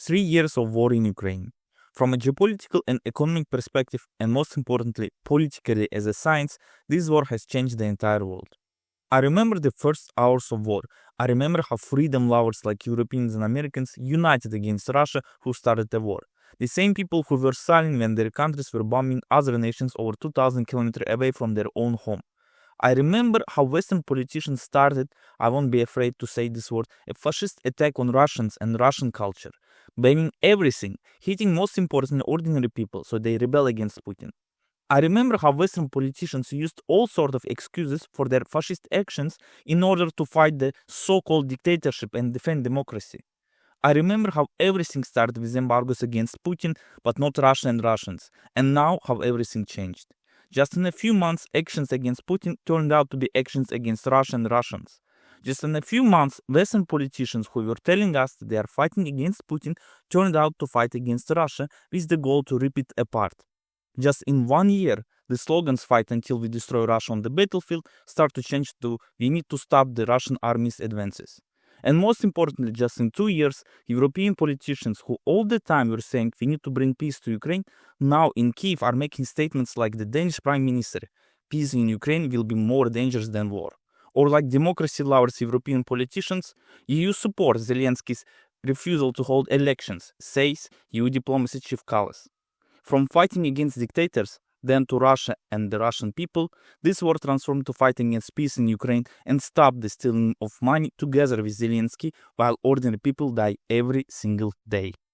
3 years of war in Ukraine. From a geopolitical and economic perspective, and most importantly, politically as a science, this war has changed the entire world. I remember the first hours of war. I remember how freedom lovers like Europeans and Americans united against Russia, who started the war. The same people who were silent when their countries were bombing other nations over 2,000 kilometers away from their own home. I remember how Western politicians started, I won't be afraid to say this word, a fascist attack on Russians and Russian culture, blaming everything, hitting most importantly ordinary people, so they rebel against Putin. I remember how Western politicians used all sorts of excuses for their fascist actions in order to fight the so-called dictatorship and defend democracy. I remember how everything started with embargoes against Putin, but not Russia and Russians, and now how everything changed. Just in a few months, actions against Putin turned out to be actions against Russia and Russians. Just in a few months, Western politicians who were telling us that they are fighting against Putin turned out to fight against Russia with the goal to rip it apart. Just in 1 year, the slogans "fight until we destroy Russia on the battlefield" start to change to "we need to stop the Russian army's advances." And most importantly, just in 2 years, European politicians who all the time were saying we need to bring peace to Ukraine, now in Kiev are making statements like the Danish Prime Minister, "Peace in Ukraine will be more dangerous than war." Or like democracy lovers European politicians, EU supports Zelensky's refusal to hold elections, says EU diplomacy chief Kallas. From fighting against dictators, then to Russia and the Russian people, this war transformed to fighting against peace in Ukraine and stop the stealing of money together with Zelensky while ordinary people die every single day.